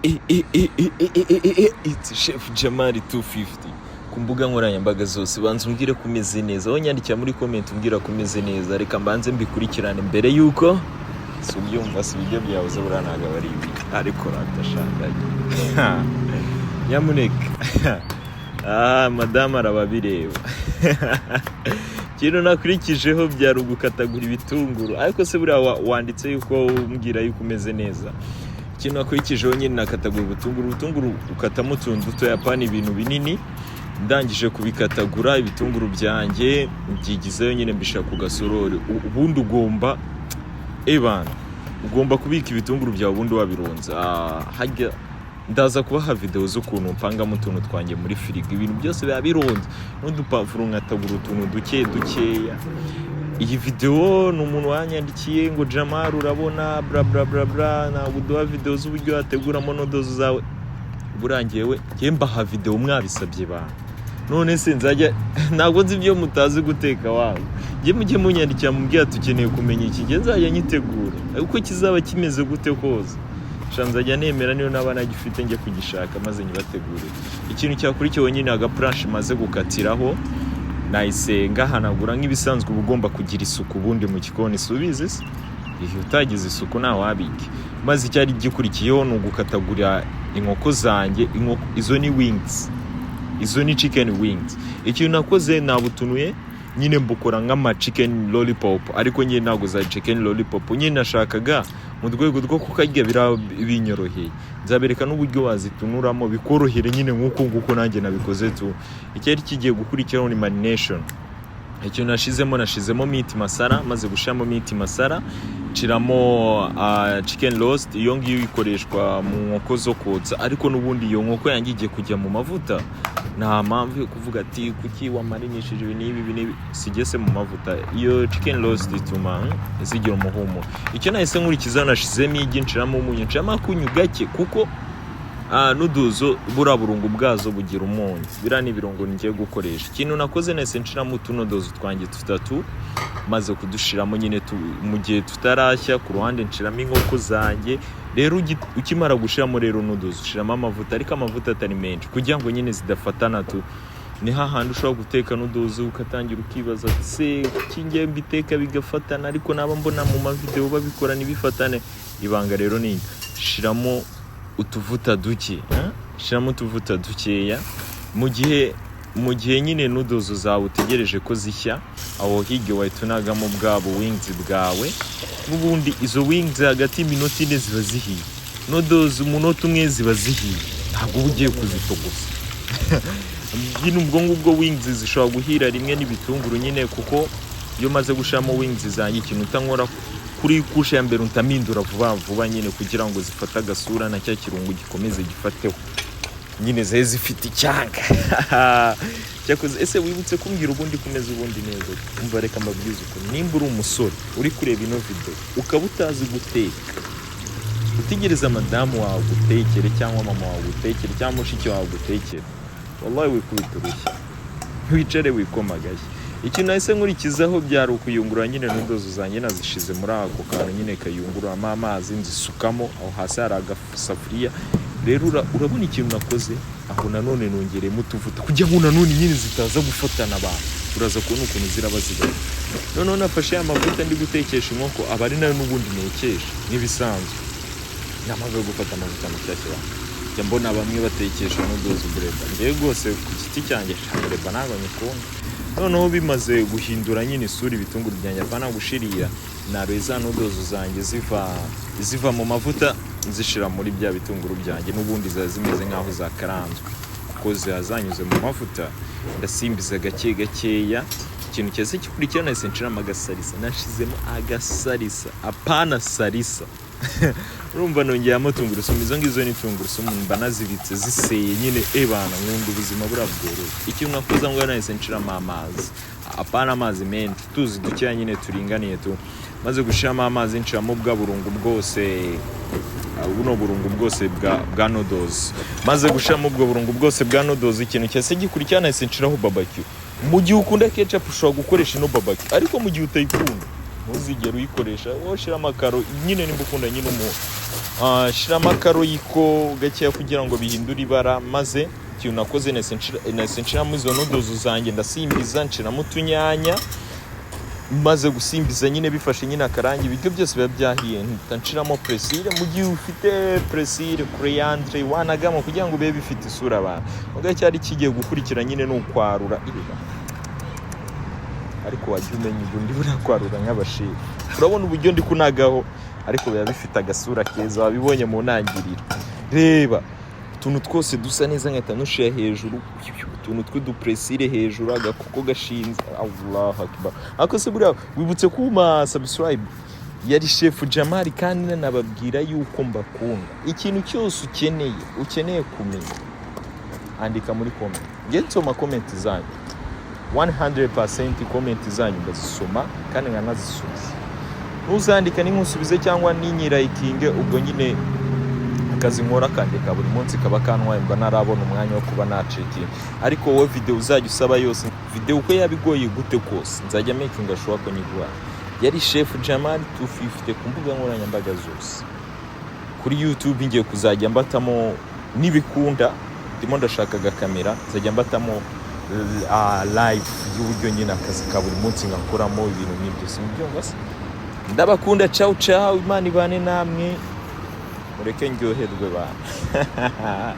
It's Chef Jamali 250 ku mbuga nkoranyambaga zose. Banza umbwire ko umeze neza, aho nyandikira muri comment umbwira ko umeze neza. Reka mbanze mbikurikirane mbere yuko subyumva ibyo byawe zo buranaga bari ibi ariko ratashanga nyamuneka madame arababireba kino nakurikijeho byari ugukatagura ibitunguru, ariko se buriya wanditse yuko umbwira yuko umeze neza. Kino nakurikijeho nyine nakatagura ubutunguru ukatamo utuntu dutoya, pana ibintu binini. Ndangije kubikatagura ibitunguru byanjye byigizeyo nyine mbishaka ku gasorori. Ubundi ugomba kubika ibitunguru byawe ubundi wabironza. Hajya ndaza kubaha video z'ukuntu mpangamo utuntu twanjye muri firigo, ibintu byose biba bironze n'udupavuro nkatagura utuntu dukeya. Iyi video ni umuntu wanyandikiye ngo Jamal urabona bla bla bla bla, ntabwo duha video z'uburyo wateguramo nodozo zawe. Burangiyewe mbaha video mwabisabye bana, none se nzajya ntabwo nzi ibyo mutazi guteka wawe. Mujye munyandikira mubwira tukeneye kumenya iki, nzajya nyitegura uko kizaba kimeze gute koza. Nzajya nemera niyo nabana gifite njye kugishaka maze nyibategure. Ikintu cyakurikiyeho nyine agapranche maze gukatiraho nayisenga hanagura nk'ibisanzwe ugomba kugira isuku ubundi mu gikoni subizi se. Iyo utagize isuku nta wabike. Maze cyari gikurikiyeho no gukatagura inkoko zanjye. Izo ni wings, izo ni chicken wings. Ikintu nakoze nabutunuye nyine mbukora nk'ama chicken lollipop, ariko nyine ntago za chicken lollipop. Nyine nashakaga mu rwego rwo kukarya binyoroheye. Nzabereka n'uburyo wazitunuramo bikorohere nyine nk'uko nanjye nabikoze tu. Icyari kigiye gukurikiraho ni marination. Icyo nashizemo meat masala, maze gushiramo meat masala nshiramo chicken roast. Iyo ngiyo ikoreshwa mu nkoko zo kotsa, ariko n'ubundi iyo nkoko yangiye kujya mu mavuta. Nta mpamvu yo kuvuga ati kuki wamarinishije ibi sigese mu mavuta. Iyo chicken roast ituma zigira umuhumo. Icyo nahise nkurikiza nashizemo igi, nshiramo umunyu, nshiramo akunyu gake kuko nuduzo buraburungu bwazo bugira umunyu. Bira ni birungo ngiye gukoresha. Ikintu nakoze nahise nshiramo utunodozo twanjye 3 maze kudushiramo nyine mu gihe tutarashya. Ku ruhande nshiramo inkoko zanjye. Rero ukimara gushiramo rero nudozo ushiramo amavuta, ariko amavuta atari menshi kugira ngo nyine zidafatana tu. Ni hahandi ushobora guteka nudozo ukatangira ukibaza se kingiye mbiteka bigafatana, ariko naba mbona mu mavideo babikora nibifatane. Ibanga rero ni shiramo utuvuta duke, shiramo utuvuta dukeya. Mu gihe nyine nudozo zawe utegereje ko zishya, aho hige wayitunagamo bwabo wings bwawe. N'ubundi izo wings hagati y'iminota 4 ziba zihiye, nudozo umunota umwe ziba zihiye. Ntabwo ugiye kuzitogosa nyine ubwo ngubwo wings zishobora guhira rimwe n'ibitunguru nyine, kuko iyo maze gushamo wings zanjye ikintu utankora kuri kusha ya mbere untamindura vuba nyine kugira ngo zifata gasura na cya kirungu gikomeze gifateho nyine zifite icyanga. Cyakoze ese wibutse kumbwira ubundi kumeze ubundi neza. Umva reka mbabwize uko nimba uri umusore uri kureba ino video ukaba utazi guteka, utegereza madamu wawe gutekere cyangwa mama wawe gutekere cyangwa mushiki wawe gutekere, wallahi wikurushya wicare wikomagashye. Ikintu nahise nkurikizaho byari ukuyungurura nyine nudozo zanjye nazishize muri ako kantu nyine kayungururamo amazi, nzisukamo aho hasi hari agasafuriya. Rero urabona ikintu nakoze aho nanone nongeremo utuvuta kugira ngo nanone nyine zitaza gufatana abantu. Uraza kubona ukuntu ziraba zigaye. None nafashe amavuta ndi gutekesha inkoko, aba ari nayo n'ubundi nekesha n'ibisanzwe. Namaze gufata amavuta mashyashya abantu njya mbona bamwe batekesha nudozo bureba. Ngiye rwose ku giti cyanjye shabureba ntabwo nyikunda. Noneho bimaze guhindura nyine isura ibitunguru byanjye apana gushirira, nareza nudozo zanjye ziva mu mavuta nzishira muri bya bitunguru byanjye. N'ubundi zimeze nkaho zakaranzwe kuko zazanyuze mu mavuta. Ndasimbiza gakeya. Ikintu cyose kikurikira nahise nshiramo agasalisa. Nashizemo agasalisa apana salisa. Urumva nongeyemo tungurusumu. Izo ngizo ni tungurusumu mba nazibitse ziseye nyine ebana nkunda ubuzima burabworoshye. Ikintu nakoza ngo nahise nshiramo amazi, apana amazi menshi, tuzi dukeya nyine turinganiye tu. Maze gushiramo amazi nshiramo bwa burungu bwose, buno burungu bwose bwa noodles. Maze gushiramo ubwo burungu bwose bwa noodles, ikintu cyose gikurikirana nahise nshiraho barbecue. Mu gihe ukunda ketchup ushobora gukoresha no barbecue, ariko mu gihe utayikunda ntuzigere uyikoresha. Woshira amakaro nyine nimba ukunda nyine shiramo akaroyiko gakeya kugira ngo bihindure ibara, maze ikintu nakoze nahise nshiramo izo noodles zanjye ndasimbiza, nshiramo utunyanya, maze gusimbiza nyine bifashe nyine akarangi, ibiryo byose biba byahiye, nshiramo presile. Mu gihe ufite presile, coriandre, wanagamo kugira ngo bibe bifite isura abantu. Mugahe cyari kigiye gukurikira nyine n'ukwarura ariko wajya umenya ubundi burakwarura nk'abashefu. Urabona uburyo ndi kunagaho, ariko biba bifite agasura keza, wabibonye mu ntangiriro. Reba utuntu twose dusa neza, nkahita nushira hejuru, utuntu tw'udupresile hejuru, agakoko gashinze. Allahu Akbar. Ako se buriya wibutse kuma subscribe yari Chef Jamali, kandi nanababwira yuko mbakunda. Ikintu cyose ukeneye kumenya, andika muri comment. Nge nsoma comment zanyu 100%, comment zanyu ndazisoma kandi nkanazisubiza. Uzandika ninkusubize cyangwa ninyirayikinge, ubwo nyine akazi nkora kandi ka buri munsi kaba kantwaye, mba narabona umwanya wo kuba nacekinga. Ariko wowe video uzajya usaba yose, video uko yabigoye gute kose, nzajya making sure ko nyiguha. Yari Chef Jamali 250 ku mbuga nkoranyambaga zose. Kuri YouTube ngiye kuzajya mbatamo nibikunda, ndimo ndashaka kamera, nzajya mbatamo live y'uburyo nyine akazi ka buri munsi ngakoramo ibintu nk'ibyo. Simubyo ngase ndabakunda, ciao ciao, Imana ibane namwe, mureke ndyoherwe bana.